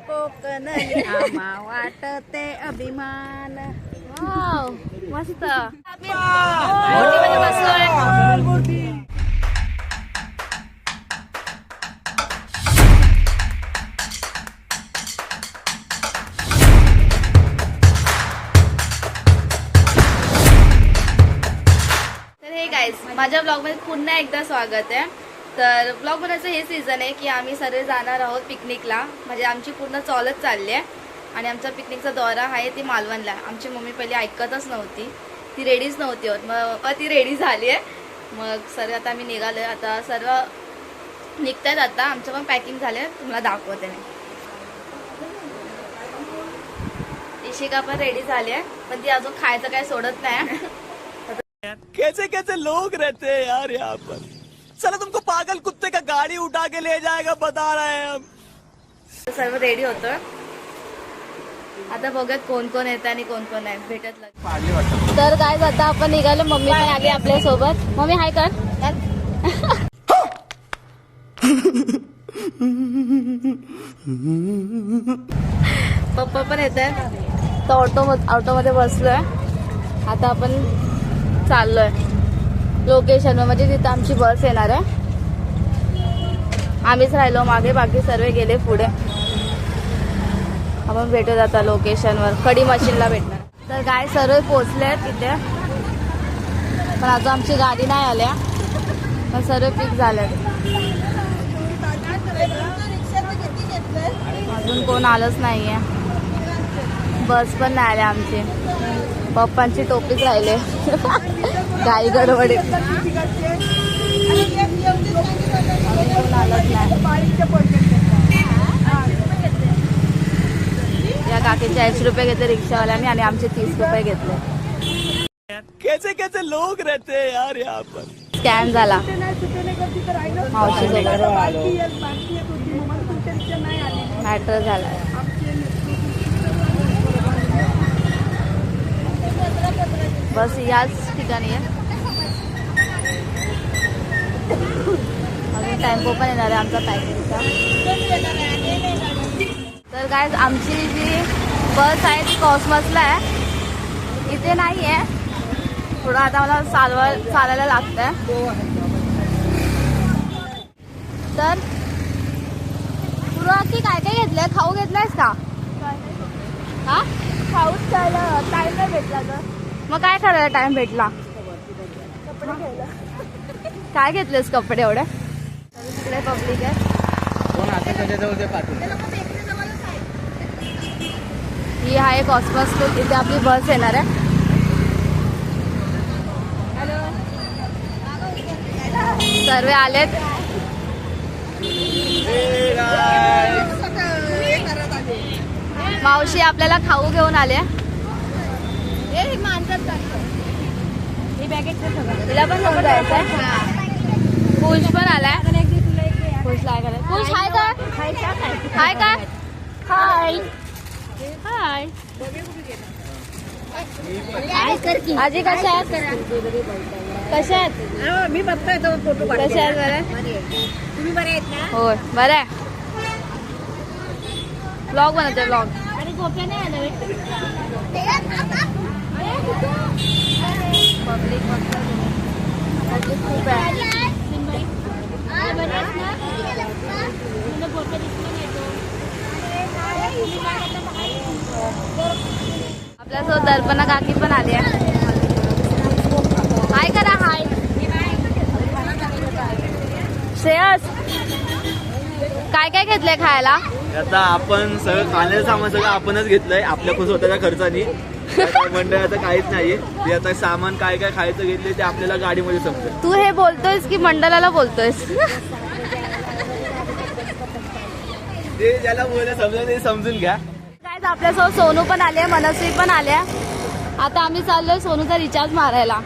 कोकण आम्हा वाटते अभिमान. वाव मस्त. बोटीमध्ये बसलोय. तर हे गाईज, माझ्या ब्लॉगमध्ये पुन्हा एकदा स्वागत आहे. तर ब्लॉग बनायचं हे सीझन आहे की आम्ही सर्व जाणार आहोत पिकनिकला. म्हणजे आमची पूर्ण चालत चालली आहे आणि आमचा पिकनिकचा दौरा आहे ती मालवणला. आमची मम्मी पहिली ऐकतच नव्हती, ती रेडीच नव्हती होत. मग ती रेडी झाली आहे. मग सर्व आता आम्ही निघालो आहे. आता सर्व निघत आहेत. आता आमचं पण पॅकिंग झालं आहे, तुम्हाला दाखवते मी. इशिका पण रेडी झाली आहे, पण ती अजून खायचं काय सोडत नाही. कैसे कैसे लोग रहते हैं यार यहाँ पर. चलो तुमको पागल कुत्ते का गाड़ी उठा के ले जाएगा बता रहे हैं हम. सर्व रेडी होतं. आता बघत कोण कोण येत आणि कोण कोण आहे भेटत. तर काय आता आपण निघालो. मम्मी पण आली आपल्या सोबत. मम्मी हाय कर. पप्पा पण येत आहे. तर ऑटोमध्ये बसलोय. आता आपण चाललोय लोकेशनवर. म्हणजे तिथं आमची बस येणार आहे. आम्हीच राहिलो मागे, बाकी सर्व गेले पुढे. आपण भेटू आता लोकेशनवर. कडी मशीनला भेटणार. तर काय सर्व पोचले तिथे, पण अजून आमची गाडी नाही आल्या. पण सर्व पिक झाले. अजून कोण आलंच नाहीये. बस पण नाही आल्या आमची. पप्पांची टोपीच राहिले. गाई गडबडी. या काकीचे 80 रुपये घेतले रिक्षावाल्याने आणि आमचे 30 रुपये घेतले. कैसे कैसे लोग रहते हैं यार यहाँ पर. स्कॅन झाला मॅटर झाला. बस याच ठिकाणी आहे. अजून टेम्पो पण येणार आहे आमचा पॅकिंगचा. तर काय आमची जी बस आहे ती कॉस्मसला आहे. इथे नाही आहे. थोडं आता मला चालायला लागतंय. तर पुरा की काय काय घेतलंय. खाऊ घेतलायस का? हा खाऊच खायला टाइम नाही भेटला. तर मग काय करायला टाइम भेटला. कपडे घ्यायला. काय घेतलेस कपडे एवढे. तिकडे पब्लिक आहे. ही आहे कॉस्मॉस. इथे आपली बस येणार आहे. सर्व आलेत. मावशी आपल्याला खाऊ घेऊन आले. तिला पण घेऊन जायचंय. खुश पण आलाय. खुश काय करायचं. खुश हाय का. हाय का. हाय हाय. आजी कशा आहेत. कशा आहेत. मी बघतोय तो फोटो. कशा आहेत. बरं तुम्ही बरे आहेत ना. होय बरं आहे. ब्लॉग बनवते ब्लॉग. आणि झोपल्या नाही आलं. पब्लिक खूप आहे. आपल्यासोबत दर्पणा काकी पण आली आहे. हाय करा. हाय श्रेयस. काय काय घेतलंय खायला. आता आपण सगळं खाण्याचं सामान सगळं आपणच घेतलंय आपल्या स्वतःच्या खर्चाने. मंडळाचं काहीच नाहीये. ते आता सामान काय काय खायचं घेतलंय ते आपल्याला गाडीमध्ये समजेल. तू हे बोलतोयस की मंडळाला बोलतोयस. ते ज्याला बोलायला समजेल ते समजून घ्या. काय आपल्यासोबत सोनू पण आले, मनस्वी पण आल्या. आता आम्ही चाललोय सोनूचा रिचार्ज मारायला.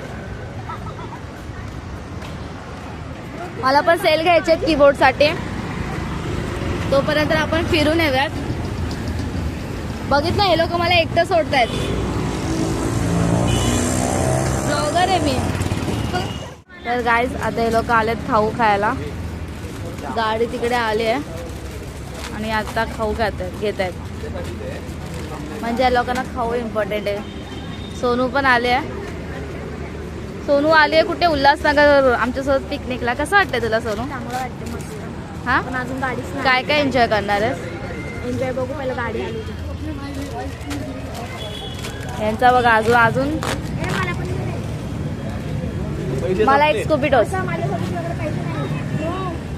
मला पण सेल घ्यायचे कीबोर्ड साठी. तोपर्यंत आपण फिरून येऊयात. बघितलं हे लोक मला एकटं सोडतायत. ब्लॉगर आहे मी. तर गाईज आता हे लोक आलेत खाऊ खायला. गाडी तिकडे आली आहे आणि आता खाऊ घेत आहेत म्हणजे या लोकांना खाऊ इम्पॉर्टंट आहे. सोनू पण आले आहे. सोनू आली आहे कुठे? उल्हासनगर आमच्यासोबत पिकनिकला. कसं वाटतंय तुला सोनू? चांगलं वाटतं मस्त. हा पण अजून गाडीच नाही. काय काय एन्जॉय करणार आहेस? एन्जॉय बघू पहिलं गाडी आली होती. यांचा बघा अजून अजून पैसे मला संपले. एक स्कूबी डॉस. माझ्यासोबत वगैरे पैसे नाही.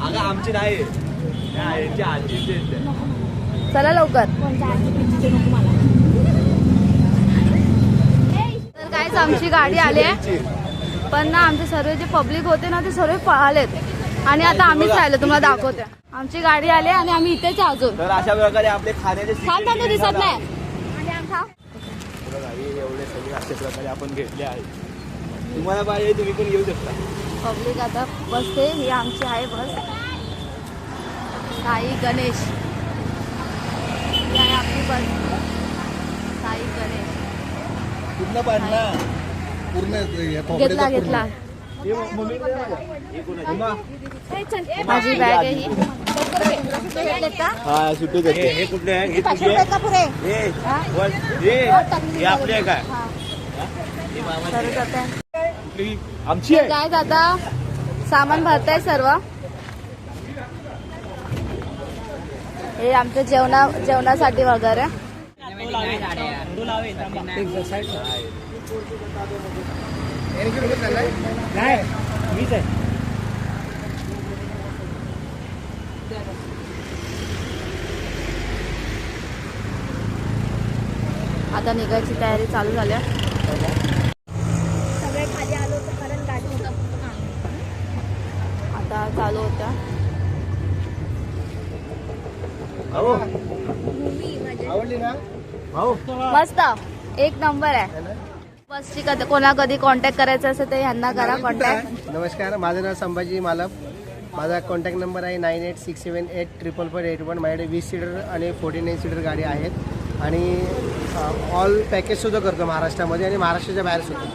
अगं आमची नाही यांची आजीची आहेत. चला लवकर. कोणत्या आजी नको मला. तर काहीच आमची गाडी आली आहे पण ना आमचे सर्व जे पब्लिक होते ना ते सर्व पळालेत आणि आता आम्हीच राहिलो. तुम्हाला दाखवते. आमची गाडी आली आणि आम्ही इथेच आहे अजून. तर अशा प्रकारे आपले खाण्याचे थांब थांब, तो दिसत नाही. आणि आमचा बघा, हे एवढे सगळे अशा प्रकारे आपण घेतले आहेत. तुम्हाला पाहिजे तुम्ही पण घेऊ शकता. पब्लिक आता बसते. ही आमची आहे बस. साई गणेश ही आहे आपली बस. साई गणेश पूर्ण पाडला पूर्ण घेतला घेतला. हे मम्मी कुठे आहे माझ्या? हे कोणाची? माझी बॅग आहे ही. हा सुट्टी घेतली. हे कुठले आहे? हे तुझे आहे? हे आपले आहे काय? सर्व जात आहे. कुठली? आमची आहे. काय आता सामान भरताय सर्व. हे आमच्या जेवणासाठी वगैरे. आता निघायची तयारी चालू झाल्या. सगळे खाली आलो तर कारण गाडी आता चालू होत्या. आवडली ना भाऊ मस्त एक नंबर आहे. बसची कोणा कधी कॉन्टॅक्ट करायचं असेल तर ह्यांना करा कॉन्टॅक्ट. नमस्कार, माझं नाव संभाजी मालप. माझा कॉन्टॅक्ट नंबर आहे 9867844481. माझ्याकडे 20 सीटर आणि 49 सीटर गाडी आहेत आणि ऑल पॅकेजसुद्धा करतो महाराष्ट्रामध्ये आणि महाराष्ट्राच्या बाहेरसुद्धा.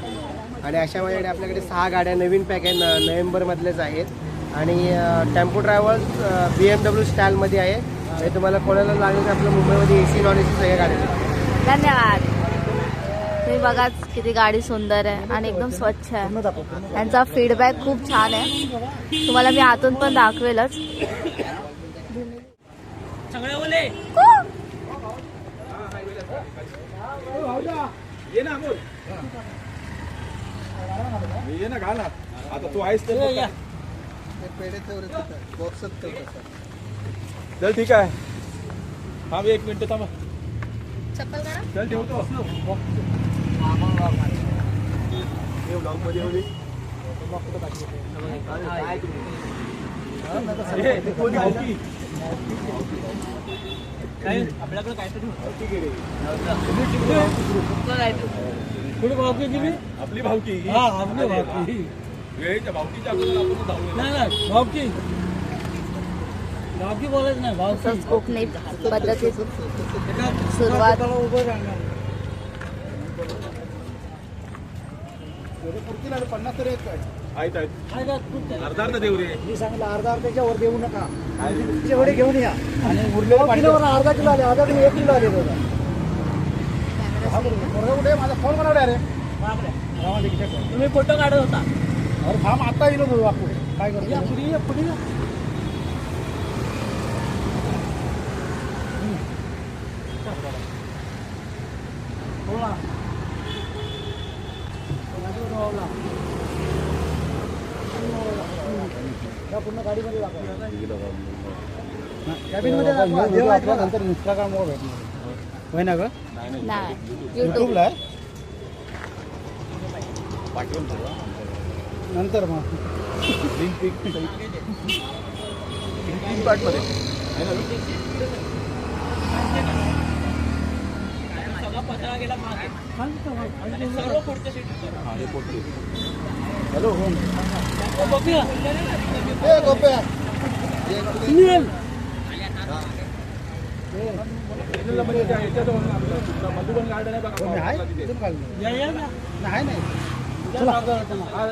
आणि अशा माझ्याकडे आपल्याकडे 6 गाड्या नवीन पॅकेज नोव्हेंबरमधलेच आहेत आणि टेम्पो ट्रॅव्हल्स BMW स्टाईलमध्ये आहे. म्हणजे तुम्हाला कोणाला लागेल तर आपलं मुंबईमध्ये AC नॉन AC सगळ्या गाड्या आहेत. धन्यवाद. तुम्ही बघाच किती गाडी सुंदर आहे आणि एकदम स्वच्छ आहे. त्यांचा फीडबॅक खूप छान आहे. तुम्हाला मी आतून पण दाखवेलच. ये ना अमोल ये ना घाल ना आता तू आहेस तर चल ठीक आहे. थांब 1 मिनिट थांब. चप्पल काढा. चल ठेवतो. हे ब्लॉग मध्ये होती. हे कोणी भावकी? आपल्याकडे काहीतरी कुठे भावकी गेली? आपली भावकी. हा आपली भावकी. वेळेच्या भावकीच्या अगोदर आपण धावलो. नाही भावकी भावकी बोलायचं नाही. तसंच कोकणी पद्धतीत सुरुवात. उभं राहणार. 50 तरी आहेत काय? आहेत अर्धा अर्धा देऊ रे. मी सांगितलं अर्धा वर देऊ नका. एवढे घेऊन या आणि उरलेले किलोवर अर्धा किलो आले. अर्धा किलो 1 किलो आले कुठे? माझा फोन बनवला रे. तुम्ही फोटो काढत होता. अरे थांब, आता येलो भाऊ आपण काय करतो. पुढे पूर्ण गाडीमध्ये कॅबिनमध्ये नंतर इंस्टाग्रामवर भेटणार होय ना ग? नाही युट्यूबला युट्यूब. आहे नंतर मग पार्ट मध्ये हॅलो मधुबन गार्डन आहे बघा. नाही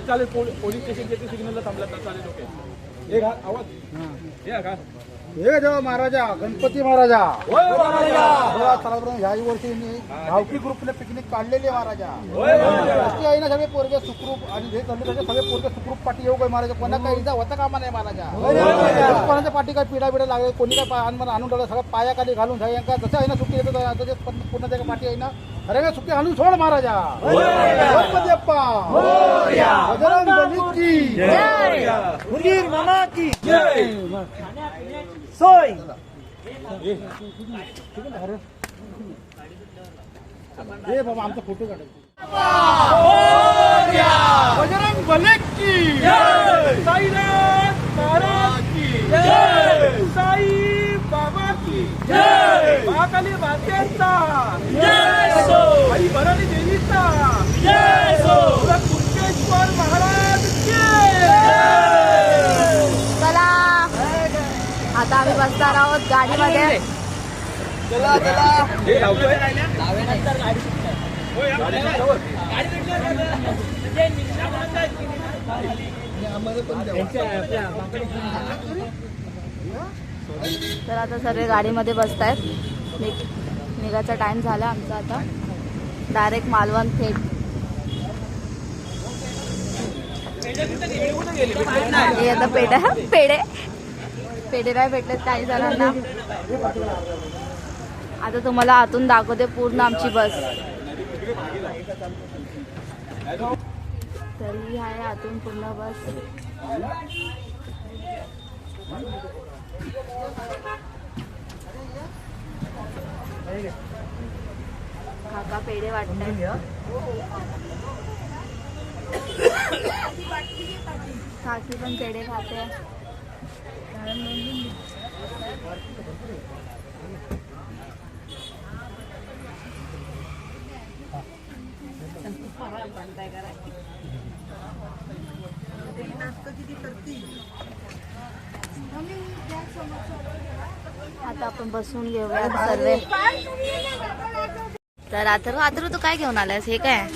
चालेल. पोलीस स्टेशनच्या सिग्नलला थांबला तर चालेल. ओके. हे घाल आवाज. हे घाल. हे देवा महाराजा गणपती महाराजा देवा, चला बरं, ह्या वर्षी भावकी ग्रुपने पिकनिक काढलेली आहे महाराजा. नक्की आहे ना सगळे पोरगे सुखरूप आणि जे चालले त्याचे सगळे पोरगे सुखरूप पाठी येऊ काय महाराजा. कोणा काही इजा होता कामा नाही महाराजा. कोणाच्या पाठी काय पिढा बिडा लागले, कोणी काय आणून टाकलं, सगळं पायाखाली घालून जाईल का जसं आहे ना सुट्टी येतं तसे पूर्ण त्याच्या पाठी आहे ना अरे काय सुट्टी आणून सोड महाराजा. गणपती बाप्पा बजरंग बलीची हुंदीर मामा की सोय. हे बाबा आमचा फोटो काढायचा. बजरंग बली की साईनाथ महाराज की साई बाबा की महाकाली मातेचा आई भराडी देवीचा कुंकेश्वर महाराज की. चला आता आम्ही बसणार आहोत गाडीमध्ये. तर आता सर्व गाडीमध्ये बसतायत. निघायचा टाइम झाला आमचा आता. डायरेक्ट मालवण थेट. हे आता पेढे नाही भेटलेत काही जणांना. आता तुम्हाला आतून दाखवते पूर्ण आमची बस. तरी आहे आतून पूर्ण बस. काका पेढे वाटतात. काकी पण पेढे खाते. आता आपण बसून घेऊया सर्व. तर अथर्व तू काय घेऊन आलायस? हे काय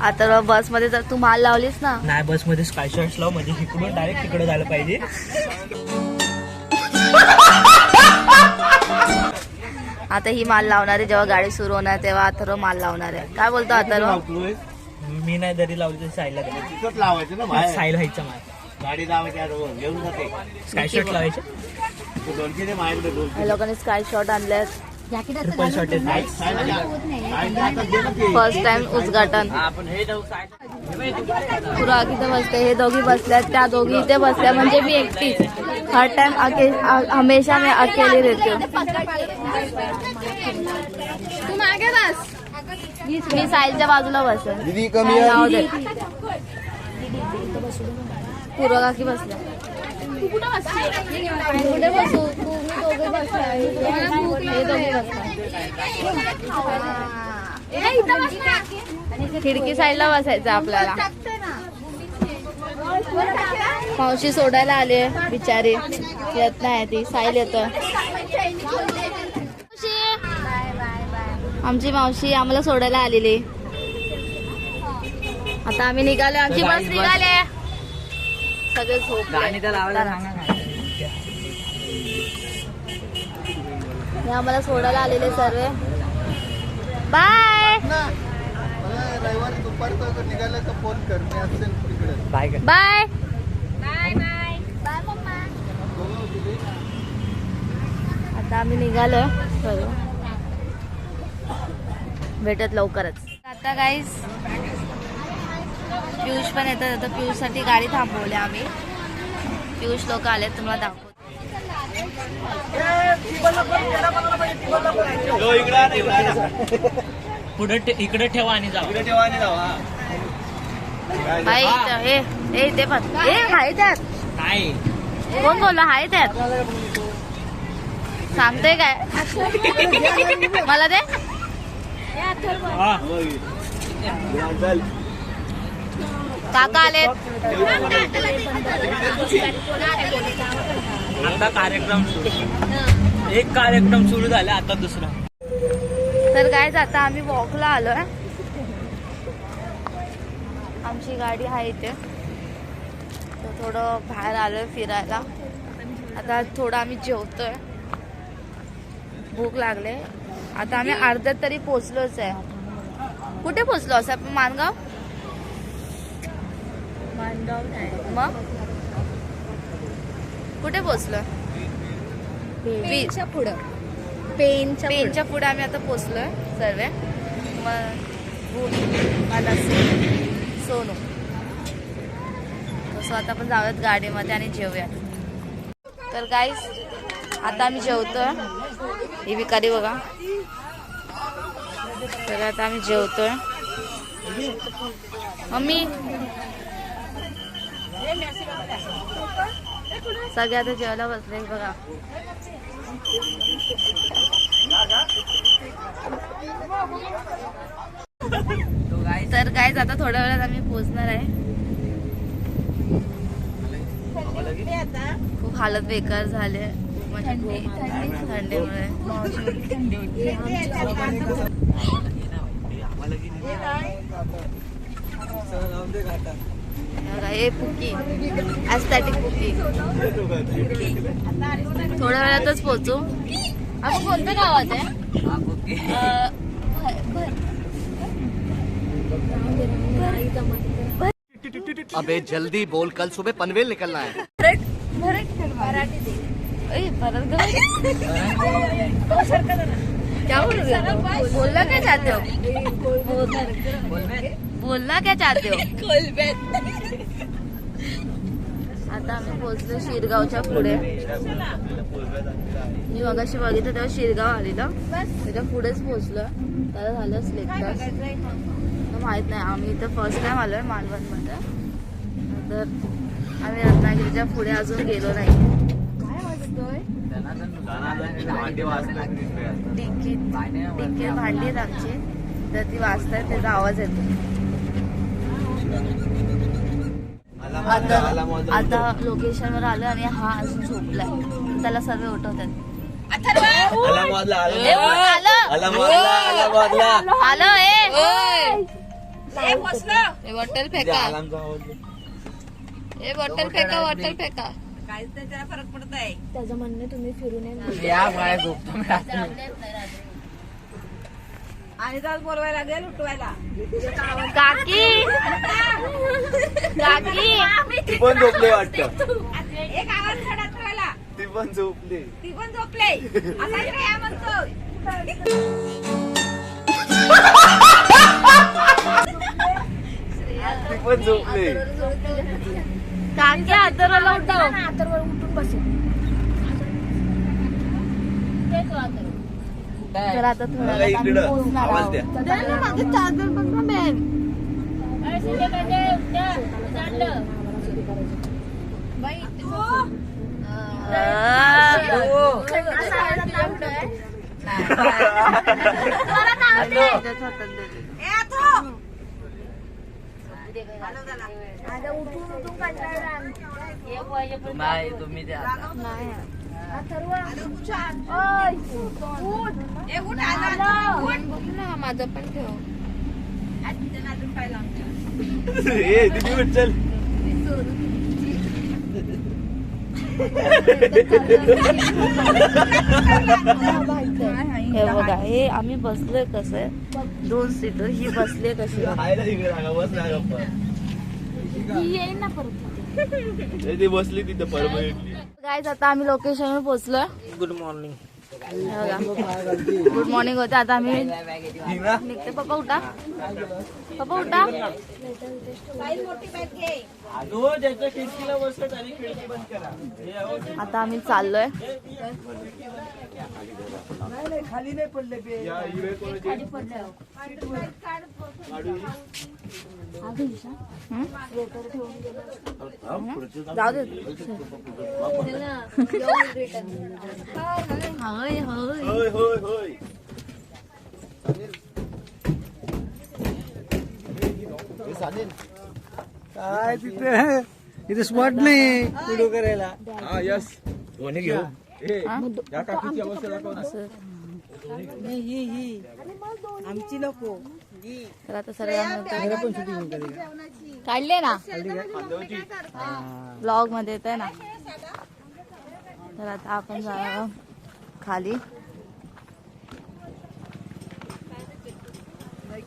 अथर्व बस मध्ये जर तू माल लावलीस ना. नाही बस मध्ये स्काय शॉट्स लाव म्हणजे इकडून डायरेक्ट तिकडे जायला पाहिजे. आता ही माल लावणार आहे. जेव्हा गाडी सुरू होणार तेव्हा अथर्व माल लावणार आहे. काय बोलतो अथर्व? मी नाही जरी लावली तरी साईला लावायचं ना साईल व्हायचं मला. गाडी लावायची घेऊन जाते. स्काय शॉट लावायचे. या लोकांनी स्काय शॉट आणलेत. ट्रिपल शॉट फर्स्ट टाइम उद्घाटन. पुरा तिथे बसते. हे दोघी बसल्यात. त्या दोघी इथे बसल्या म्हणजे मी एकटीच. हर टाइम हमेशा मैं अकेली रहती हूँ. तू मागे बस. मी साईलच्या बाजूला बसेन. दीदी कमी नाव दे. पूर्वा काकी बसल्या. कुठे बसू? दोघे बसल्या. हे दोघे बसल्या. खिडकी साईडला बसायचं आपल्याला. मावशी सोडायला आली बिचारी. येत नाही ती. साईल येत. आमची मावशी आम्हाला सोडायला आलेली. आता आम्ही निघालो. आमची बस निघाले. सगळे झोपले. हे आम्हाला सोडायला आलेले सर्व. बाय रविवारी दुपारचं निघालं तर फोन कर. मी असेल तिकडे. Bye bye. आता आम्ही निघालो. भेटत लवकरच. आता गाईस पियुष पण येतात. आता पियुष साठी गाडी थांबवली आम्ही. पियुष लोक आले. तुम्हाला दाखवतो. पुढे इकडे ठेवा आणि जाऊ. बाई हे ते पण हे हाय त्यात. नाही कोण बोलला हाय त्यात? सांगते काय? मला दे. काका आलेत. आता कार्यक्रम सुरू. एक कार्यक्रम सुरू झाला आता दुसरा. तर काय आता आम्ही वॉकला आलोय. आमची गाडी आहे इथे. तर थोडं बाहेर आलोय फिरायला. आता थोडं आम्ही जेवतोय, भूक लागले. आता आम्ही अर्ध्यात तरी पोचलोच आहे. कुठे पोचलो असं आपण? माणगाव नाही मग कुठे पोचलो? पेनच्या पुढं पेनच्या पुढे आम्ही आता पोचलोय सर्व. मग सोनू तसं आता आपण जाऊयात गाडीमध्ये आणि जेवूयात. तर गाईस आता आम्ही जेवतोय. ही भिकारी बघा. तर आता आम्ही जेवतोय. मम्मी सगळे आता जेवायला बसले बघा. तर गाईज आता थोड्या वेळात आम्ही पोहोचणार आहे. खूप हालत बेकार झाले म्हणजे थंडीमुळे. हे पुकी ॲस्थेटिक पुकी. थोड्या वेळातच पोहोचू. आपण कोणत्या गावात आहे? अबे जल्दी बोल, कल सुबह पनवेल निकलना है. क्या बोल रहे हो? बोलना क्या चाहते हो? बोलना क्या चाहते हो? आता आम्ही पोहोचलो शिरगावच्या पुढे. मी मगाशी बघितलं तेव्हा शिरगाव आलेलं, त्याच्या पुढेच पोहोचलो. त्याला झालं लेक्चर माहित नाही. आम्ही इथं फर्स्ट टाइम आलोय मालवणमध्ये. तर आम्ही रत्नागिरीच्या पुढे अजून गेलो नाही. डिक्कीत भांडी आहेत आमची, तर ती वाजतायत, त्याचा आवाज येतो. आता लोकेशनवर आलो आणि हा अजून झोपलाय. त्याला सर्व उठवतात. बॉटल फेका, बॉटल फेका, बॉटल फेका. काहीच नाही, त्याला फरक पडत आहे. त्याचं म्हणणं तुम्ही फिरून आणि जाल बोलवायला लागेल उठवायला. काकी काकी ती पण झोपले वाटतं. एक आवाज खडात ठेवायला. ती पण झोपली. ती पण झोपले. आता इकडे या म्हणतो. ती पण झोपली. काकी आतरला उठव. आतरवर उठून बसेल. तर आता थोड्या मला वेळात आम्ही इकडं पोहोचणार आवाज आहोत. द्या. माझे चार्जर पण ना मॅम. नाही तुम्ही द्या. माझं पण ठेव. ए दीदी उठ चल. हे बघा, हे आम्ही बसलोय कसं 2 सीटर. ही बसले कशी? खायला इकडे लागा, बस ना गप्पा. ही येईल ना परत. ती बसली तिथं परमनंटली. गाईज आता आम्ही लोकेशनवर पोहोचलोय. Good morning. गुड मॉर्निंग होते. आता आम्ही निघते. पप्पा उठा, पप्पा उठा. आता आम्ही चाललोय. खाली नाही पडले बे. जाऊ दे. होय होय. होय होय होय. काय तिथे स्पॉट नाही व्हिडिओ करायला. हा यस कोणी घेऊ. या टाकीची अवस्था दाखव. आमची नको. तर आता सर्व काढले ना, ब्लॉग मध्ये येत आहे ना. तर आता आपण जाणार आहोत खाली.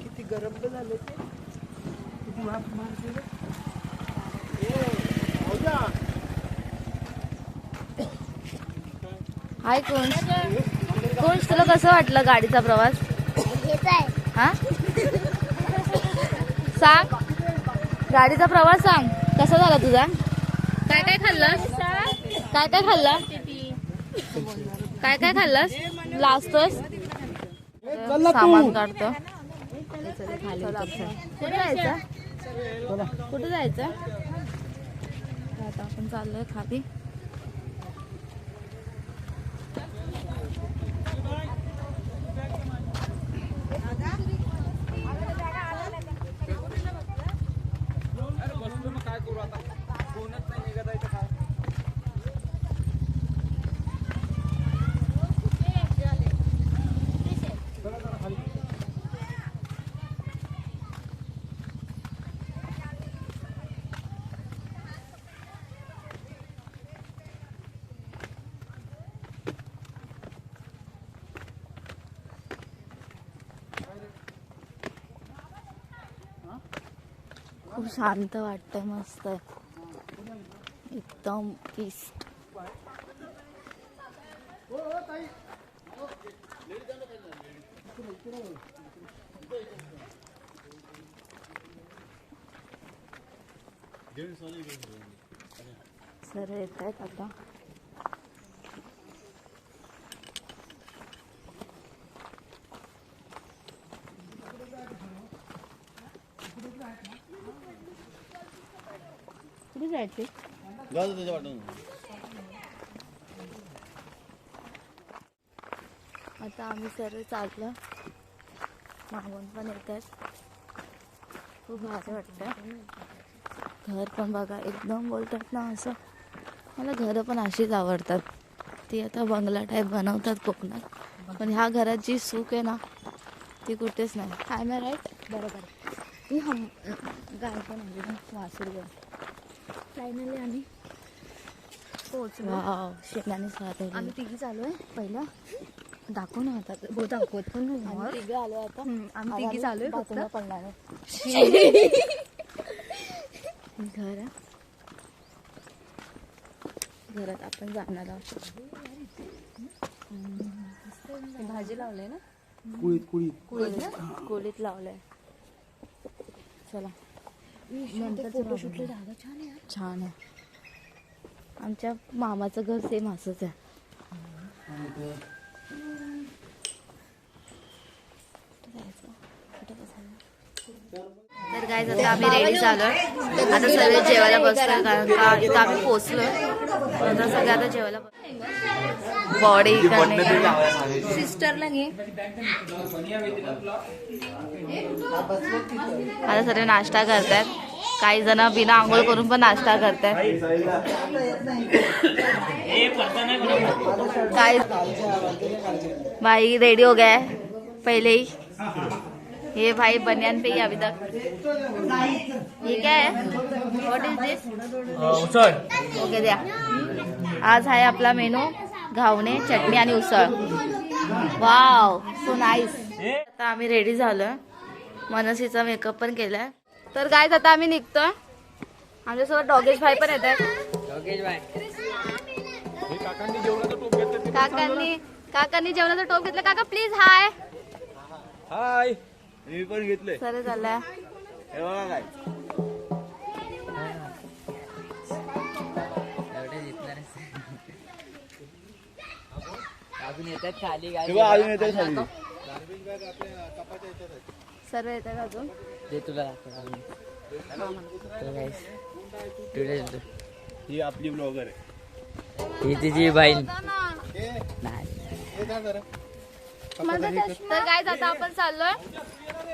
किती गरम तर झालं ते. किती वाफ मारते रे. हाय कोण तुला कसं वाटलं गाडीचा प्रवास? हा सांग, गाडीचा प्रवास सांग कसा झाला तुझा? काय काय खाल्लंस? काय काय खाल्लं? काय काय खाल्लंस? लाजतोस? सामान काढतो. कुठे जायचं? कुठे जायचं? आता आपण चाललोय खाली. खूप शांत वाटतंय, मस्त आहे एकदम पीस. सर येत आहेत आता. कुठे जायचे? आता आम्ही सर्व चाललो, मागून पण येत आहेत. खूप भारी वाटतं. घर पण बघा एकदम बोलतात ना असं, मला घरं पण अशीच आवडतात. ती आता बंगला टाईप बनवतात कोकणात, पण ह्या घरात जी सुख आहे ना ती कुठेच नाही. काय ना राईट? बरोबर. ही हम गाय पण आहे ना, वासुर गाय. फायनली आम्ही पोहोचलो. वाव, शेणाने साथ. आम्ही तिघी चालू आहे. पहिलं दाखव ना आता, हो दाखवत पण नाही. आम्ही तिघी आलो आता. आम्ही तिघी चालू आहे फक्त पडणार आहे. घर आहे. घरात आपण जाणार आहोत. भाजी लावले ना, कोळीत लावलंय. चला नंतर फोटोशूटला जागा छान आहे. छान आहे. आमच्या मामाचं घर सेम असंच आहे. तर काय आता आम्ही रेडी झालोय. आता सगळे जेवायला बसलोय, कारण का इथं आम्ही पोचलोय. आता सगळे आता जेवायला बॉडी सिस्टरला घे. आता सर्व नाश्ता करतात. काही जण बिना आंघोळ करून पण नाश्ता करतात. काय भाई रेडी हो गया है पहले ही. ये भाई बनियान पे ही अभी तक. ये क्या है? What is this? ओके द्या. आज आहे आपला मेनू घावणे, चटणी आणि उसळ. Wow, so nice. आता आम्ही रेडी झालोय. मनसीचा मेकअप पण केलाय. तर गाईज आता आम्ही निघतोय. आमच्यासोबत डॉगेश भाई पण येत आहेत. काकांनी जेवणाचा टोप घेतला. काका प्लीज हाय. हाय, मी पण घेतलंय. सर चाललाय. हे बघा काय अजून येतात खाली हे बघा, अजून येतंय खाली. सर्व येतात अजून. ते तुला दाखवतो. ही आपली ब्लॉगर आहे. ही तिची बहीण. तर काय आता आपण चाललोय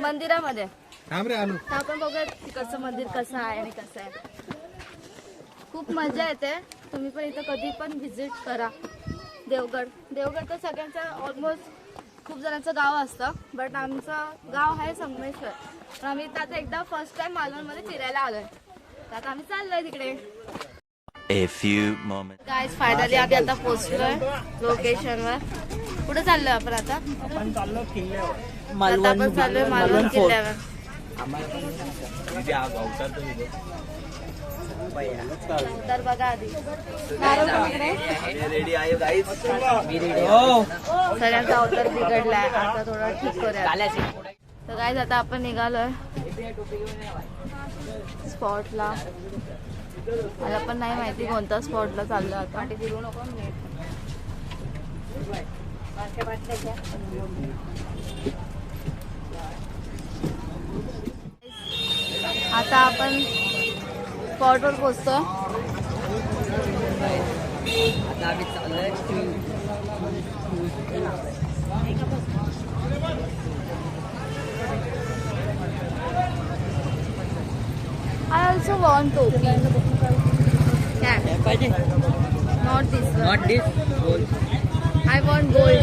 मंदिरामध्ये. आपण बघूया तिकडचं मंदिर कसं आहे आणि कसं आहे. खूप मजा येते. तुम्ही पण इथं कधी पण व्हिजिट करा. देवगड तर सगळ्यांचं ऑलमोस्ट खूप जणांचं गाव असतं, बट आमचं गाव आहे संगमेश्वर. पण आम्ही इथं आता एकदा फर्स्ट टाइम मालवणमध्ये फिरायला आलोय. तर आता आम्ही चाललोय तिकडे. A few moments. Guys finally आम्ही आता पोहोचलोय लोकेशनवर. कुठे चाललोय आपण आता? आपण चाललो किल्ल्यावर आता आपण चाललोय मालवण किल्ल्यावर. तर बघा आधी नारळ कोणीकडे? रेडी आहे गाईज. सगळ्यांचा अवतार बिघडलाय, आता थोडा ठीक करूया. तर गाईज आता आपण निघालोय स्पॉटला. मला पण नाही माहिती कोणत्या स्पॉटला चाललो आता. फिरू नको. आता आपण स्पॉटवर पोहोचतो. आता आम्ही चाललोय I also want topi. Yeah. पाहिजे. Not this one. Not this goal. I want gold.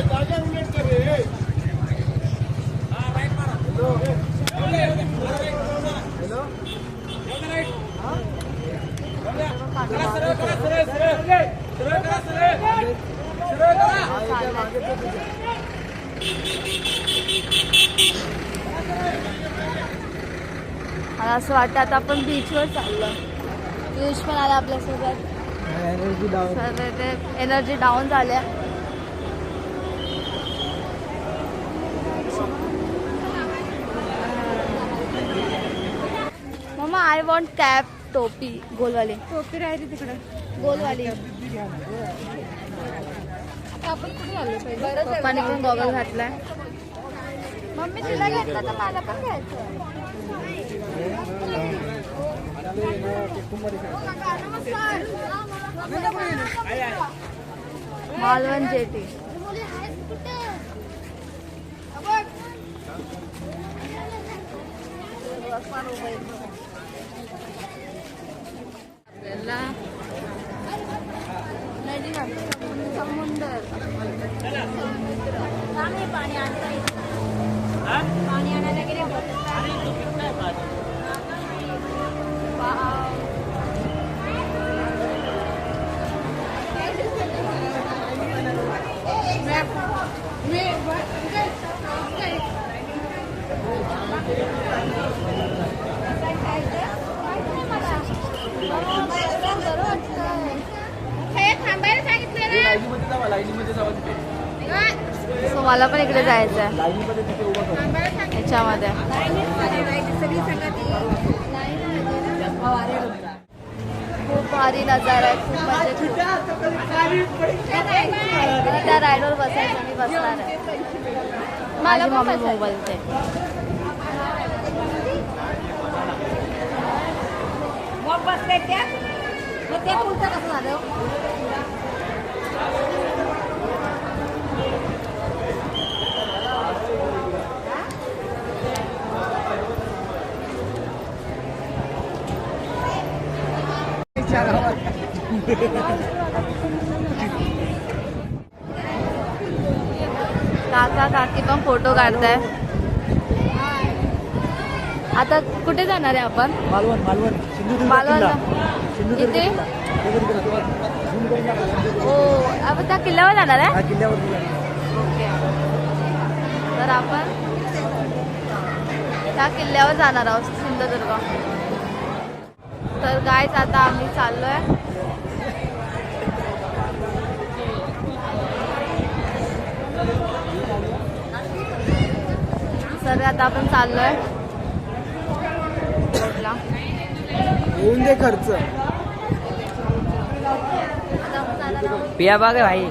मला असं वाटतं आता आपण बीचवर चाललो. पियुष पण आला आपल्यासोबत. एनर्जी डाऊन झाल्या. मम्मा आय वॉन्ट कॅप टोपी गोलवाली. टोपी राहिली तिकडे. गोलवाली. आपण कुठे आलो पप्पाने पण गॉगल घातलाय. मम्मी तिला घेतलं तर मला पण घ्यायचं. मालवण जेटी. आपल्याला नदी समुद्र पाणी आणायला गेले. सो मला पण इकडे जायचं आहे याच्यामध्ये. खूप भारी नजारा आहे. खूप म्हणजे त्या राईडवर बसायचं. मी बसणार आहे. माझी मम्मी मोबाईल ते. मग बसले त्या मग ते उलट कसं झालं. काका काकी पण फोटो काढताय. आता कुठे जाणार आहे आपण? मालवण. इथे हो आपण त्या किल्ल्यावर जाणार आहे. ओके. तर आपण त्या किल्ल्यावर जाणार आहोत सिंधुदुर्ग. तर गाईज आता आम्ही चाललोय. सर आता आपण चाललोय रोडला. येऊन दे खर्च. पिया बाग आहे भाई.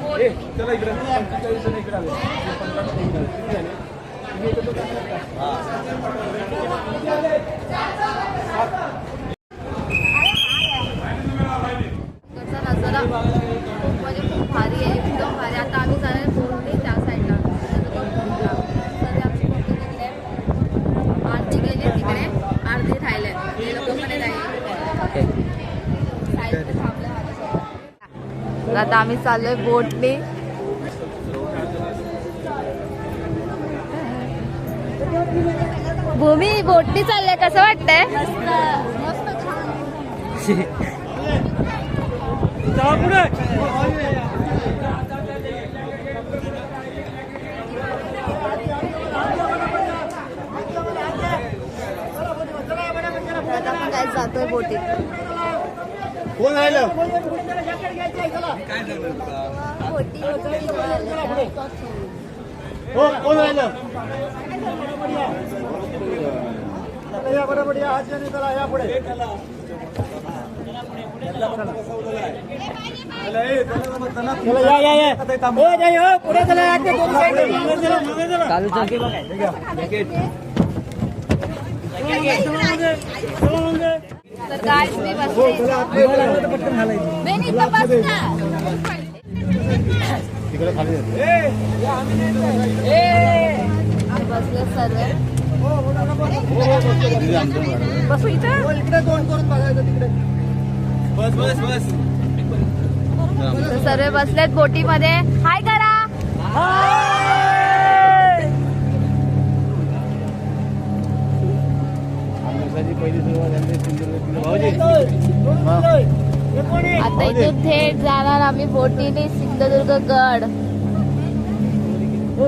नजारा म्हणजे खूप भारी आहे. एकदम भारी. आता आम्ही जाणार बोलते त्या साईडला. सर आमचे फोटो घेतले. आरती गेले तिकडे. आरती राहिले. हे लोक पण राहिले. साईडला थांबलं माझ्यासोबत. तर आता आम्ही चाललोय बोटने. भूमी बोटनी चाललंय. कसं वाटतंय? मस्त छान. आता आपण काय जातोय बोटीत. कोण राहिलं हो कोण राहिलं या बरोबर या हात चला या पुढे पुढे चला तर काय मी बसले तिकडे खाली बसले सर्व. बसू इथं. इकडे दोन करून बघायचं तिकडे. बस बस बस. तर सर्व बसलेत बोटीमध्ये. हाय करा. पहिली सुरुवात आता इथून थेट जाणार आम्ही बोटीने सिंधुदुर्ग गड.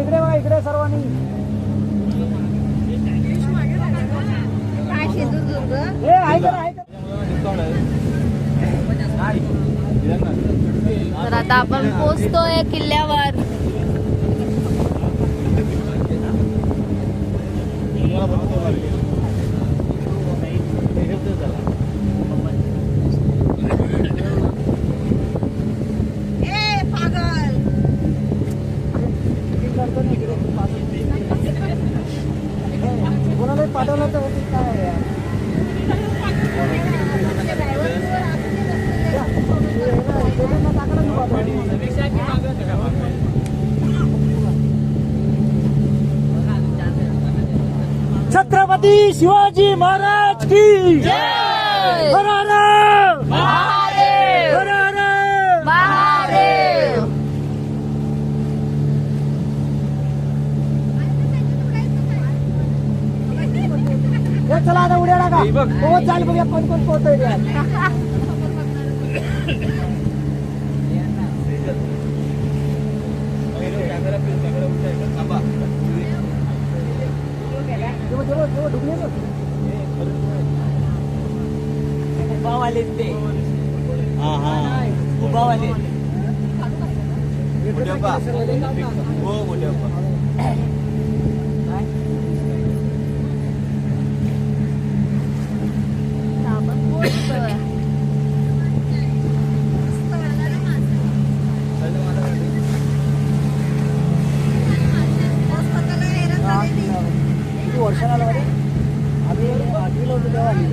इकडे बघा इकडे सर्वांनी काय सिंधुदुर्ग. तर आता आपण पोहोचतोय किल्ल्यावर. कोणाला पाठवलं तर काय छत्रपती शिवाजी महाराज की जय. हर हर महादेव. हर हर महादेव. चला आता उड्या टाका पोहोच चाल बघूया कोण कोण पोहोचतोय. उभावाले ते उभावाले हो मोठ्या आपण पोहोचतोय. किती वर्षाला आलं मध्ये आम्ही 8वीला होतो तेव्हा आली.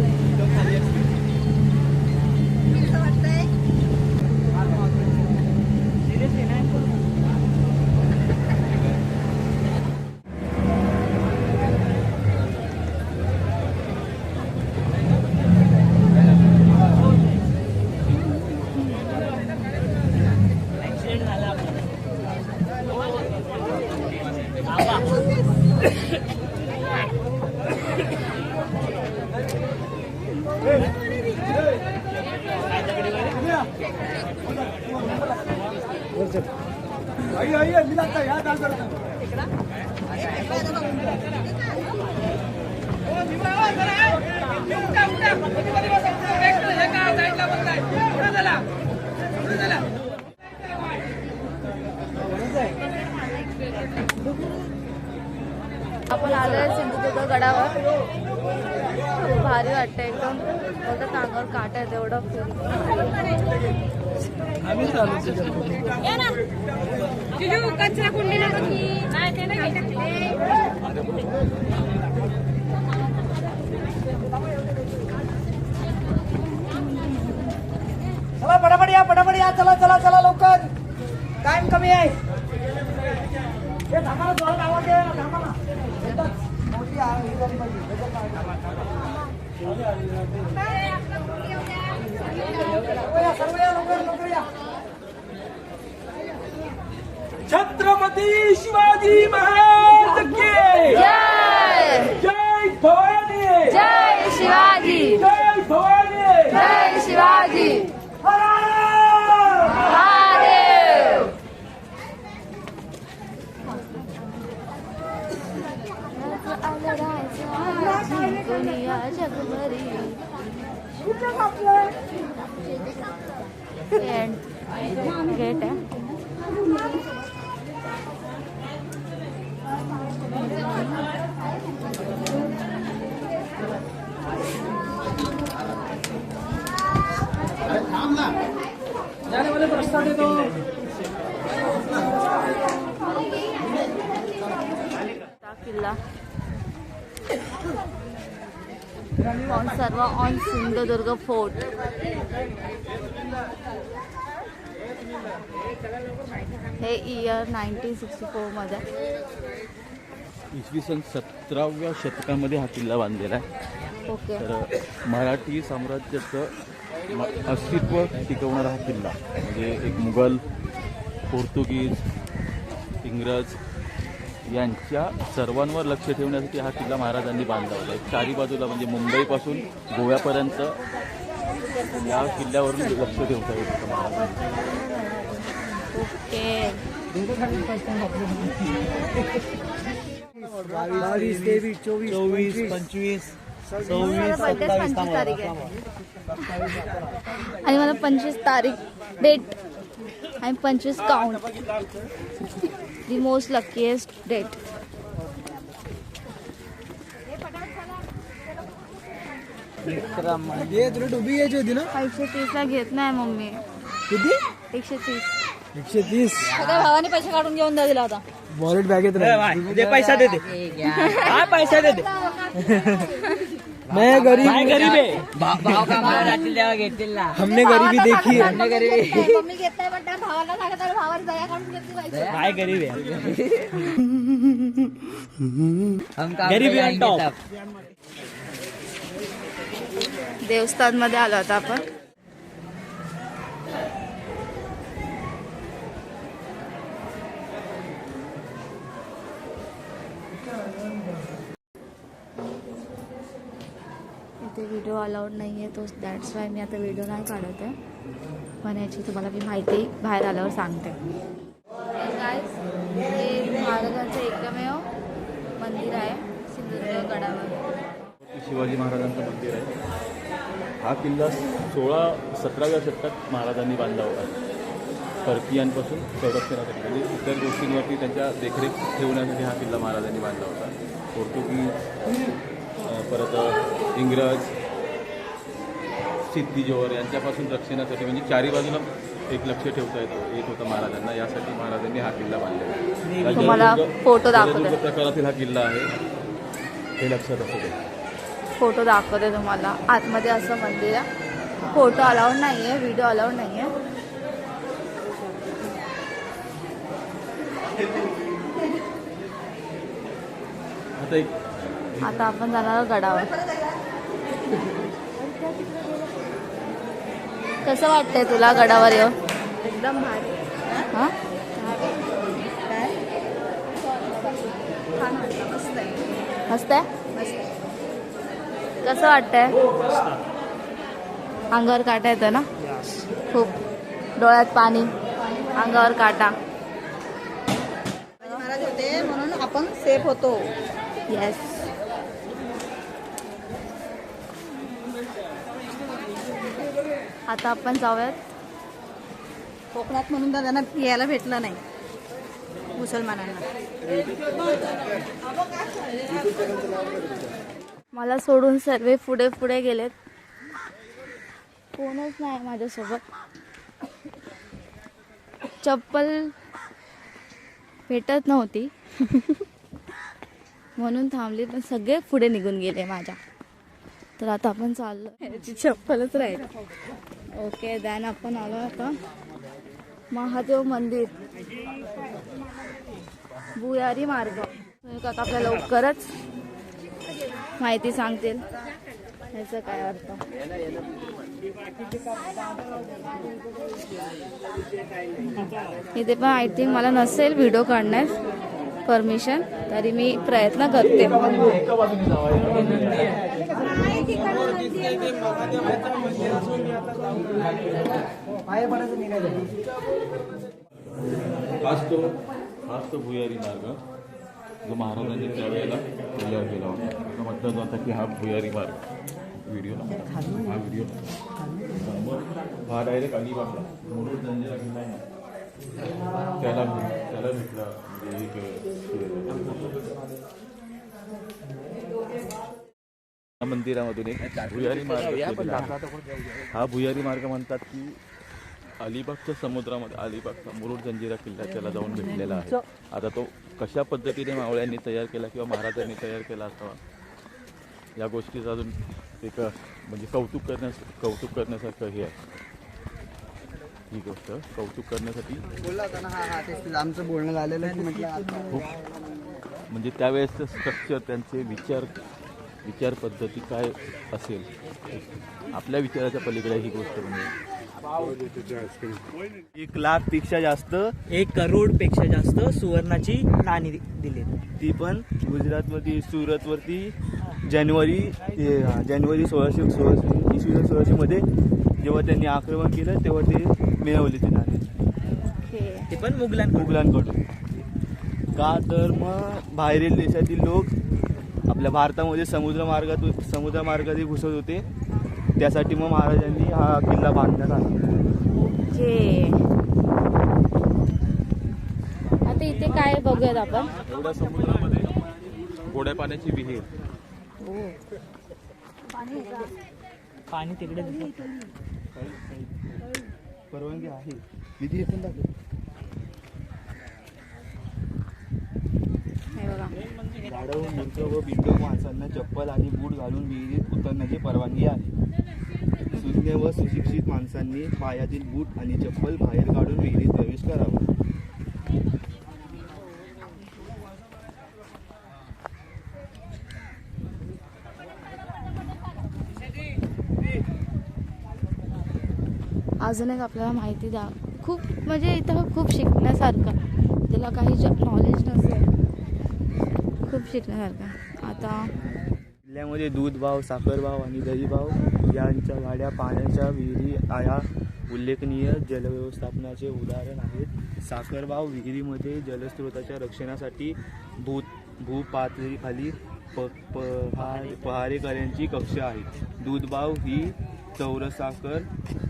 आपण आलोय सिंधुदुर्ग गडावर. खूप भारी वाटतं एकदम. फक्त अंगावर काटा आहे तेवढं कचरा कुंडी चला पटापट या चला चला चला लवकर टाइम कमी आहे. हे थांबा जोरात आवाज द्या ना थांबा ना. मोठी आहे सर्व या लवकर या. छत्रपती शिवाजी महाराज की जय. जय भवानी जय शिवाजी. जय भवानी जय शिवाजी. हर हर दुनिया जगभरी गेट आहे. किल्ला सर्व ऑन सिंधुदुर्ग फोर्ट. हे इयर 1964 मध्ये. इसवी सन 17व्या शतकामध्ये हा किल्ला बांधलेला आहे. ओके. तर मराठी साम्राज्याचं अस्तित्व टिकवणारा हा किल्ला म्हणजे एक मुघल, पोर्तुगीज, इंग्रज यांच्या सर्वांवर लक्ष ठेवण्यासाठी हा किल्ला महाराजांनी बांधला होता. एक चारी बाजूला म्हणजे मुंबईपासून गोव्यापर्यंत या किल्ल्यावरून लक्ष ठेवता येत होतं महाराजांनी. ओके. 22, 23, 24, 25 25 तारीख आहे आणि मला 25 तारीख डेट आणि 25 count the most luckiest date. ये तुला डुबी यायची होती ना. 130 ला घेत नाही मम्मी. किती? 130. 130. भावाने पैसे काढून घेऊन दिला होता. वॉलेट बॅगेत दे पैसा दे हा पैसा दे मैं गरीब आहे. भाव कामाला राहतील तेव्हा घेतील ना. हमने गरीबी देखी है. हमने गरीबी मम्मी घेत नाही पण त्या भावाला सांगत आहे भावाला दया काढून घेतली पाहिजे. काय गरीब आहे. हम काम गरीबी on top. देवस्थान मध्ये आलो होता आपण. इथे व्हिडिओ अलाउड नाही आहे तो दॅट्स वाय मी आता व्हिडिओ नाही काढत आहे. पण याची तुम्हाला मी माहिती बाहेर आल्यावर सांगते. गाईज हे महाराजांचं एकमेव मंदिर आहे सिंधुदुर्ग गडावर. शिवाजी महाराजांचं मंदिर आहे. हा किल्ला 17व्या शतकात महाराजांनी बांधला होता. परकीयांपासून संरक्षणासाठी म्हणजे इतर गोष्टींवरती त्यांच्या देखरेख ठेवण्यासाठी हा किल्ला महाराजांनी बांधला होता. पोर्तुगीज, परत इंग्रज, सिद्धी-जोहर यांच्यापासून रक्षणासाठी म्हणजे चारी बाजूला एक लक्ष ठेवता येत होतं महाराजांना. यासाठी महाराजांनी हा किल्ला बांधलेला. तुम्हाला फोटो दाखवते. प्रकारातील हा किल्ला आहे हे लक्षात असू दे. फोटो दाखवते तुम्हाला. आतमध्ये असं मंदिर आहे. फोटो अलाउड नाही आहे, व्हिडिओ अलाउड नाही आहे. आता आपण जाणार आहोत गडावर. कसं वाटतंय तुला गडावर येऊन? एकदम भारी. हां मस्त आहे. कसं वाटतंय? अंगावर काटा येतं ना खूप. डोळ्यात पाणी, अंगावर काटा. महाराज होते म्हणून आपण सेफ होतो. येस. आता आपण जाऊयात कोकणात म्हणून तर त्यांना यायला भेटलं नाही मुसलमानांना. मला सोडून सर्व पुढे पुढे गेलेत. कोणच नाही माझ्यासोबत. चप्पल भेटत नव्हती म्हणून थांबली पण सगळे पुढे निघून गेले माझ्या. तर आता आपण चाललो. याची चप्पलच राहील. ओके दॅन आपण आलो आता महादेव मंदिर भुयारी मार्ग. काका आपल्याला लवकरच माहिती सांगतील याचा काय अर्थ. इथे पण आय थिंक मला नसेल व्हिडिओ काढण्यास परमिशन, तरी मी प्रयत्न करते. हाच तो भुयारी मार्ग. जो महाराजांनी त्यावेळेला तयार केला होता. असं म्हटलं जातं की हा भुयारी मार्ग व्हिडिओ हा व्हिडिओ हा डायरेक्ट अलिबागला मुरुड जंजिरा किल्ला आहे ना त्याला भेटला म्हणजे एक मंदिरामधून एक भुयारी मार्ग. हा भुयारी मार्ग म्हणतात की अलिबागच्या समुद्रामध्ये अलिबागचा मुरुड जंजिरा किल्ला त्याला जाऊन भेटलेला आहे. आता तो कशा पद्धतीने मावळ्यांनी तयार केला किंवा महाराजांनी तयार केला असावा या गोष्टीचं अजून एक म्हणजे कौतुक करण्यासारखं हे आहे. ही गोष्ट कौतुक करण्यासाठी बोलला होता ना. हा तेच आमचं बोलणं झालेलं की म्हटलं खूप म्हणजे त्यावेळेसचं स्ट्रक्चर त्यांचे विचार पद्धती काय असेल आपल्या विचाराच्या पलीकडे ही गोष्ट म्हणजे 1 लाखपेक्षा जास्त 1 करोडपेक्षा जास्त सुवर्णाची नाणी दिली. ती पण गुजरातमध्ये सुरतवरती जानेवारी 1600 मध्ये जेव्हा त्यांनी आक्रमण केलं तेव्हा ते मिळवले ते नाणी. ते पण मुघलांकडून. का तर मग बाहेरील देशातील लोक आपल्या भारतामध्ये समुद्रमार्गाने घुसत होते. त्यासाठी मग महाराजांनी हा किल्ला बांधण्यात आला. आता इथे काय बघूयात आपण. एवढ्या समुद्रामध्ये गोड्या पाण्याची विहीर. पाणी तिकडे दिसत. परवानगी आहे निधी हे पण दाखव. झाडं मूर्ख व बिंडोक माणसांना चप्पल आणि बूट घालून विहिरीत उतरण्याची परवानगी आहे. सुज्ञ व सुशिक्षित माणसांनी पायातील बूट आणि चप्पल बाहेर काढून विहिरीत प्रवेश करावा. अजून एक आपल्याला माहिती द्या. खूप म्हणजे इथं खूप शिकण्यासारखं ज्याला काही नॉलेज नसेल खूप शिकण्यासारखं. आता किल्ल्यामध्ये दूध भाव, साखर भाव आणि दही भाव यांच्या गाड्या, पाण्याच्या विहिरी या उल्लेखनीय जलव्यवस्थापनाचे उदाहरण आहेत. साखर भाव विहिरीमध्ये जलस्रोताच्या रक्षणासाठी भूपातळीखाली पहारेकऱ्यांची कक्ष आहेत. दूध भाव ही चौरसाखर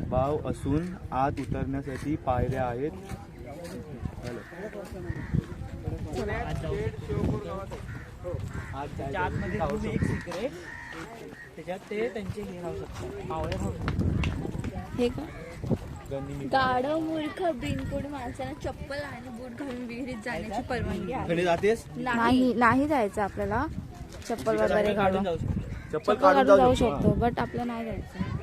भाव असून आत उतरण्यासाठी पायऱ्या आहेत. त्याच्यात ते त्यांचे हे राहू शकतात, मावळे राहू शकतात. हे का गाढव मूर्ख बिनकोड माणसांना चप्पल आणि बूट घालून विहिरीत जाण्याची परवानगी आहे. जातेस नाही जायचं आपल्याला. चप्पल वगैरे काढून चप्पल काढून जाऊ शकतो बट आपल्याला नाही जायचं.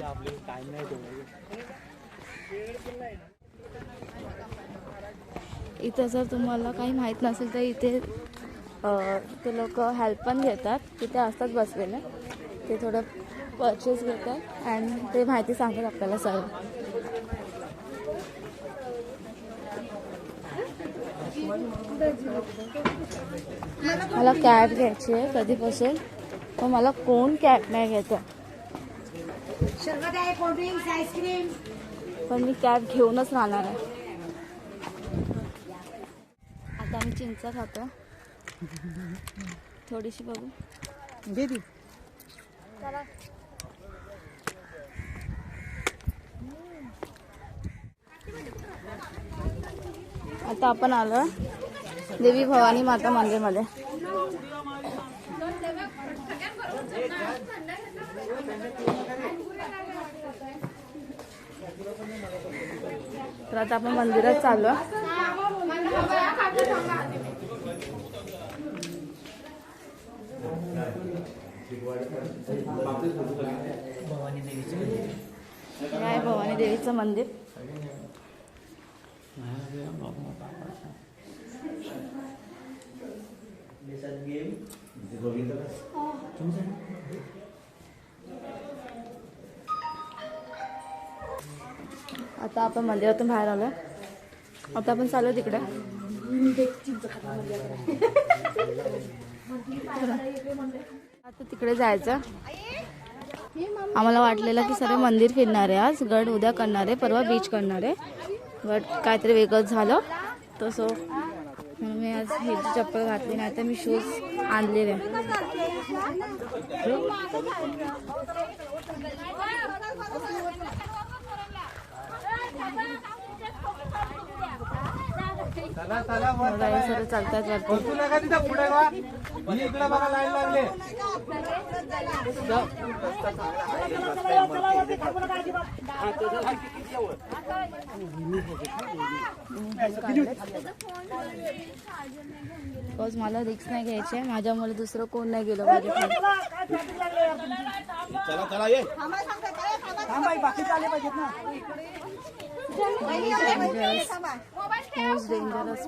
आपले टाइम नाही इथं जर तुम्हाला काही माहीत नसेल तर इथे ते लोक हेल्प पण घेतात. तिथे असतात बसलेले. ते थोडं परचेस घेतात आणि ते माहिती सांगतात आपल्याला सर्व. मला कॅब घ्यायची आहे कधीपासून पण मला कोण कॅब नाही घेतं. पण मी कॅब घेऊनच राहणार आहे. आता आम्ही चिंचा खातो थोडीशी बघू. दे दी. आता आपण आलो देवी भवानी माता मंदिरमध्ये. तर आता आपण मंदिरात चाललो. हे आहे भवानी देवीचं मंदिर. आता आपण मंदिरातून बाहेर आलोय. आता आपण चालू तिकडे. आता तिकडे जायचं. आम्हाला वाटलेलं की सर्व मंदिर फिरणार आहे आज. गड उद्या करणार आहे, परवा बीच करणार आहे. बट काहीतरी वेगळंच झालं. तसं म्हणून मी आज हिलची चप्पल घातली, नाही तर मी शूज आणलेले. सर चालतात वाटतं. बिकॉज मला रिक्स नाही घ्यायचे, माझ्यामुळे दुसरं कोण नाही गेलं पाहिजे.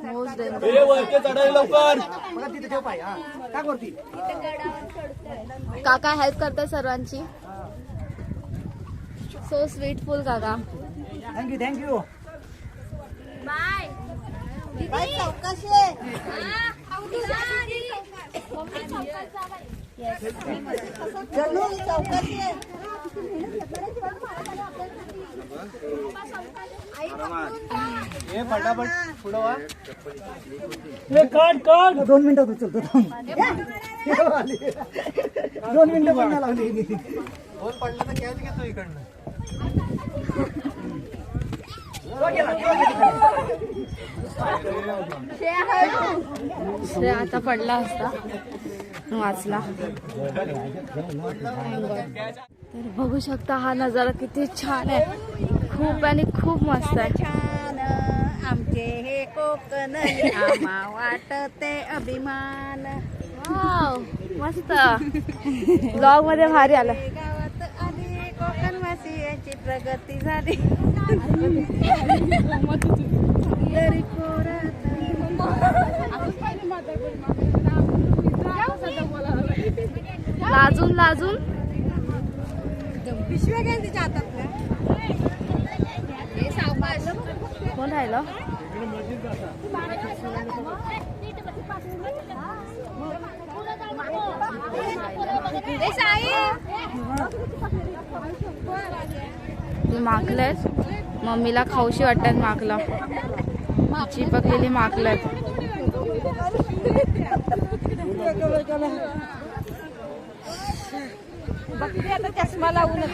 मोस्ट काका हेल्प करतात सर्वांची. सो स्वीटफुल काका. थँक्यू. बाय. फटाफट पुढं वा. काढ 2 मिनिटात उचलतो. 2 मिनिटं पण नाही लावली. फोन पडला तर कॅच घेतो इकडनं. श्रेय आता पडला असता, वाचला. तर बघू शकता हा नजारा किती छान आहे. खूप आणि खूप मस्त आहे. छान आमचे हे कोकण आम्हा वाटते अभिमान. वाव, मस्त. ब्लॉग मध्ये भारी आलं. गावात आली कोकणवासी यांची प्रगती झाली. घरी पोरात लाजून लाजून पिशव्या घ्या तिच्या हातातल्या. कोण राहिलं? ती माकलं आहेत. मम्मीला खाऊशी वाटतात माकला. चिपकलेली माकलं आहेत. बघते आता चष्मा लावूनच.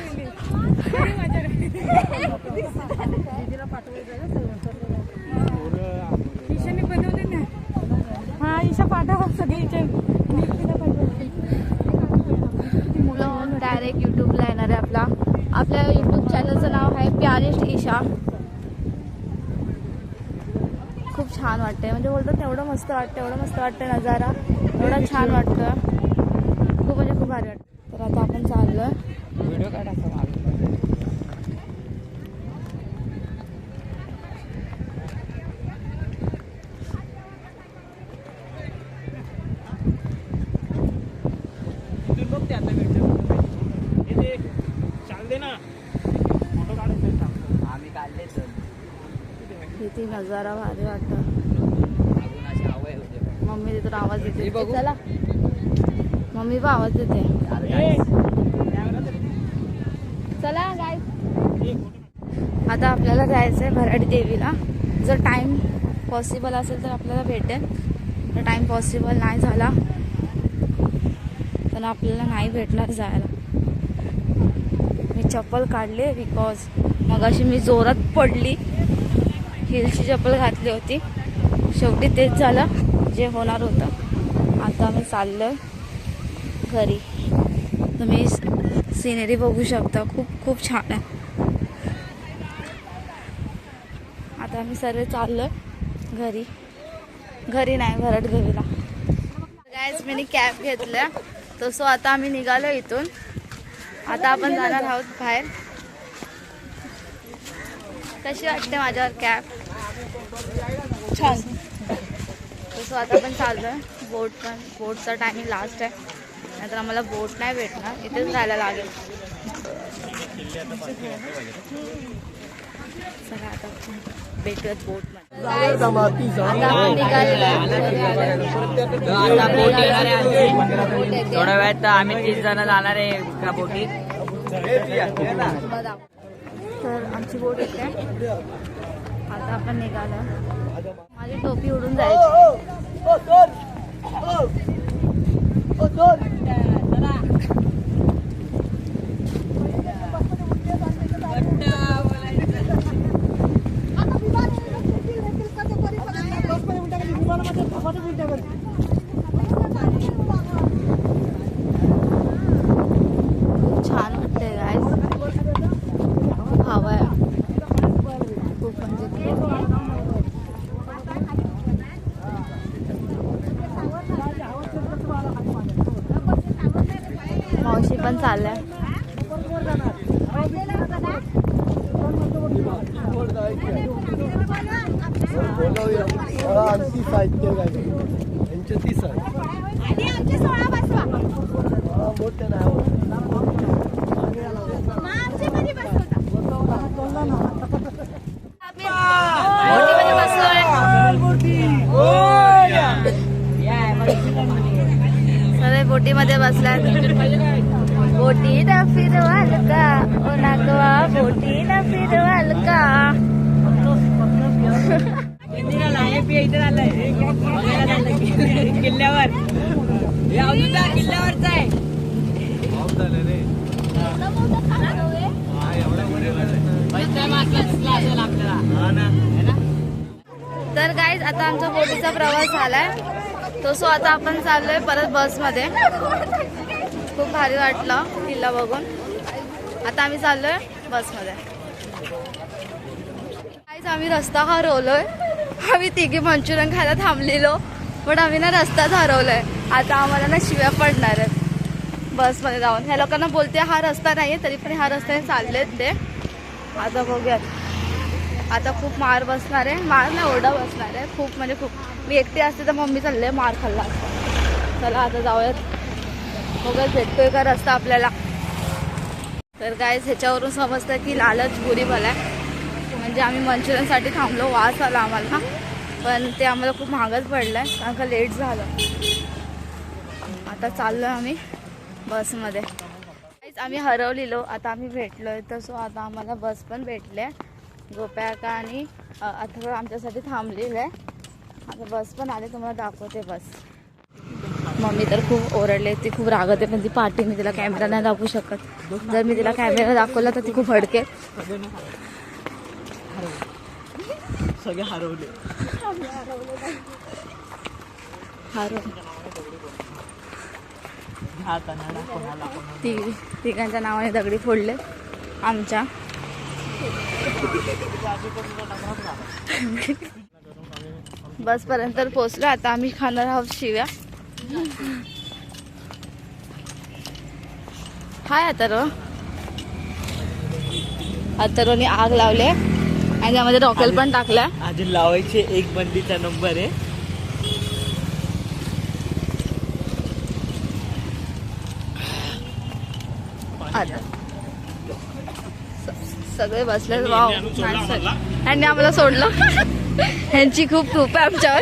ईशाने बनवले ना. हा ईशा पाठवा सगळीचे. मुलं डायरेक्ट यूट्यूबला येणार आहे. आपल्या यूट्यूब चॅनलचं नाव आहे प्यारेस्ट ईशा. खूप छान वाटतंय, म्हणजे बोलतात एवढं मस्त वाटतं, एवढं मस्त वाटतं नजारा, एवढं छान वाटतं. खूप म्हणजे खूप भारी वाटतं. तर आता आपण चाललो. व्हिडिओ काढायचा किती नजारा भारी वाटतं. मम्मी तिथून आवाज देते. चला मम्मी पण आवाज देते. चला गाईस. आता आपल्याला जायचंय भराडी देवीला. जर टाइम पॉसिबल असेल तर आपल्याला भेटेल. तर टाइम पॉसिबल नाही झाला तर आपल्याला नाही भेटणार जायला. मी चप्पल काढले बिकॉज मगाशी मी जोरात पडली. हिलची चप्पल घातली होती. शेवटी तेच झालं जे होणार होतं. आता मी चाललोय घरी. तुम्ही सिनेरी बघू शकता, खूप खूप छान आहे. आता आम्ही सर्व चाललोय घरी. घरी नाही, भरड देवीला. गाईज मी कॅब घेतल्या तसं आता आम्ही निघालो इथून. आता आपण जाणार आहोत बाहेर. कशी वाटते माझ्यावर कॅब? छान. तसं आता आपण चाललोय. बोटचा टायमिंग लास्ट आहे, नाहीतर आम्हाला बोट नाही भेटणार, इथेच राहायला लागेल. चला आता भेटूयात बोटमध्ये. आता आपण निघालेलो आहे. थोड्या वेळात आम्ही 30 जण जाणार आहे एका बोटीत. तर आमची बोट येते. आता आपण निघालो. माझी टोपी उडून जायची. छान वाटते गाईज, खूप हवा आहे, खूप म्हणजे मावशी पण चाललंय. बोटीमध्ये बसलोय. सगळे बोटीमध्ये बसलात. बोटी ना फिरवाल का ओ नागवा, बोटी ना फिरवाल का. किल्ल्यावर किल्ल्यावरच आहे. तर गाईज आता आमचा बोटीचा प्रवास झालाय. तसो आता आपण चाललोय परत बसमध्ये. खूप भारी वाटलं किल्ला बघून. आता आम्ही चाललोय बसमध्ये. गाईज आम्ही रस्ता हरवलोय. आम्ही तिघी मंचुरियन खायला थांबलेलो, पण आम्ही ना रस्ताच हरवलोय. आता आम्हाला ना शिव्या पडणार आहेत बसमध्ये जाऊन. ह्या लोकांना बोलते हा रस्ता नाहीये, तरी पण ह्या रस्त्याने चाललेत ते. आता बघूयात. आता खूप मार बसणार आहे. मार नाही, ओरडा बसणार आहे खूप, म्हणजे खूप. मी एकटी असते तर मम्मी चालले मार खाल्ला असता. चला आता जाऊयात, बघत भेटतोय का रस्ता आपल्याला. तर गाईज ह्याच्यावरून समजतं की लालच बुरी भला. म्हणजे आम्ही मंचुरियनसाठी थांबलो, वास आला आम्हाला, पण ते आम्हाला खूप महागच पडलं कारण का लेट झालं. आता चाललो आम्ही बसमध्ये. आम्ही हरवलेलो, आता आम्ही भेटलोय. तर सो आता आम्हाला बस पण भेटले. गोप्याका आणि अथर्व आमच्यासाठी थांबलेलं आहे. आता बस पण आले, तुम्हाला दाखवते बस. मम्मी तर खूप ओरडले, ती खूप रागवते, पण ती पाठी मी तिला कॅमेरा नाही दाखवू शकत. जर मी तिला कॅमेरा दाखवला तर ती खूप हडके. सगळे हरवले. तिघांच्या नावाने दगडी फोडले आमच्या. बस पर्यंत पोहोचलो. आता आम्ही खाणार आहोत शिव्या. हाय अथर्वने आग लावले आणि त्यामध्ये रॉकेल पण टाकला. अजून लावायचे एक बंदीचा नंबर आहे. आता सगळे बसले. वाव, यांनी आम्हाला सोडलं. ह्यांची खूप खूप आहे आमच्यावर.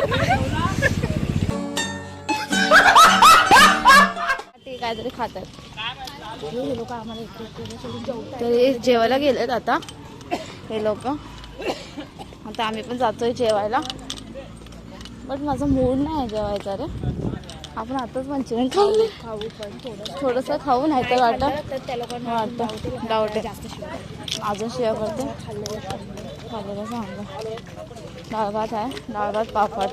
काहीतरी खातात तरी जेवायला गेलेत आता हे लोक. आता आम्ही पण जातोय जेवायला, बट माझा मूड नाही जेवायचा रे. आपण आताच मंचुरियन खाऊ पण थोडंसं खाऊ, नाही तर वाटतं डाऊट आहे. अजून शिव्या करते. खाल्लेलं सांगा. डाळ भात आहे, डाळ भात पापड.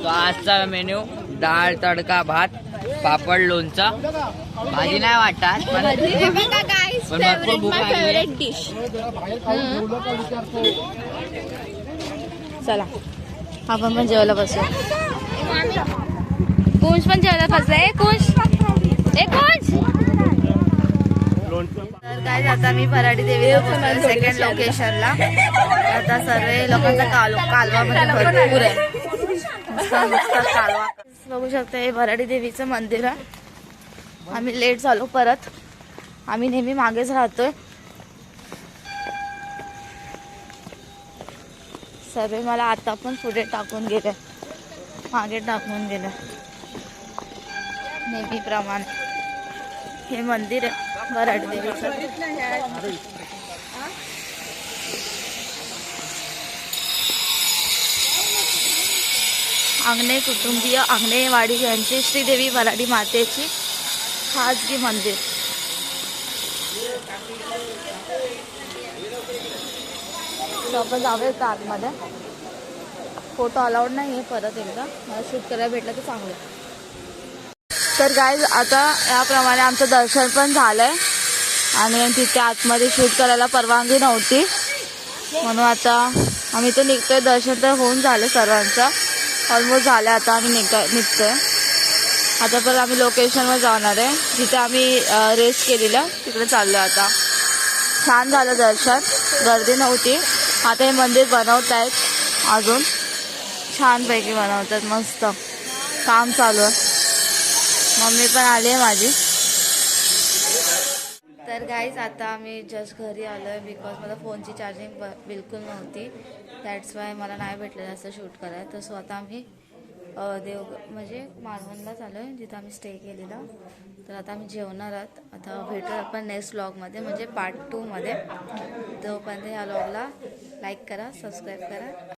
तो आजचा मेन्यू डाळ तडका भात पापड लोणचा. भाजी नाही वाटत पण भरपूर भूक लागली. चला आपण पण जेवायला बसू. कुंश पण जेवायला बसलाय. कुंश तर काय आता मी भराडी देवीला पोहोचलो सेकंड लोकेशनला. आता सर्व लोकांचा कालवा म्हणजे भरपूर आहे. मस्त कालवा बघू शकता. हे भराडी देवीचं मंदिर आहे. आम्ही लेट झालो परत. आम्ही नेहमी मागेच राहतोय. सर्व मला आता पण पुढे टाकून गेले, मागे टाकून गेले नेहमीप्रमाणे. हे मंदिर आहे भराडी देवीचं. आंगणे कुटुंबीय आंगणेवाडी यांचे श्रीदेवी वराडी मातेची खाजगी मंदिर. तर आपण जाऊयात आतमध्ये. फोटो अलाउड नाही आहे. परत एकदा मला शूट करायला भेटलं तर चांगलं. तर गाईज आता याप्रमाणे आमचं दर्शन पण झालंय आणि तिथे आतमध्ये शूट करायला परवानगी नव्हती म्हणून आता आम्ही तर निघतोय. दर्शन तर होऊन झालं सर्वांचं, ऑलमोस्ट झालं. आता आम्ही निघतोय. आता पण आम्ही लोकेशनवर जाणार आहे जिथे आम्ही रेस्ट केलेलं तिकडे चाललो. आता छान झालं दर्शन, गर्दी नव्हती. आता हे मंदिर बनवत आहेत, अजून छानपैकी बनवतात, मस्त काम चालू आहे. मम्मी पण आली आहे माझी. तर गाईज आता आम्ही जस्ट घरी आलो आहे बिकॉज मला फोनची चार्जिंग बिलकुल नव्हती. दॅट्स वाय मला नाही भेटलेलं असं शूट करायला. तर सो आता आम्ही म्हणजे मालवणला चालू आहे जिथं आम्ही स्टे केलेला. तर आता आम्ही जेवणार आहोत. आता भेटू आपण नेक्स्ट व्लॉगमध्ये म्हणजे पार्ट 2 मध्ये. तोपर्यंत ह्या व्लॉगला लाईक करा, सबस्क्राईब करा.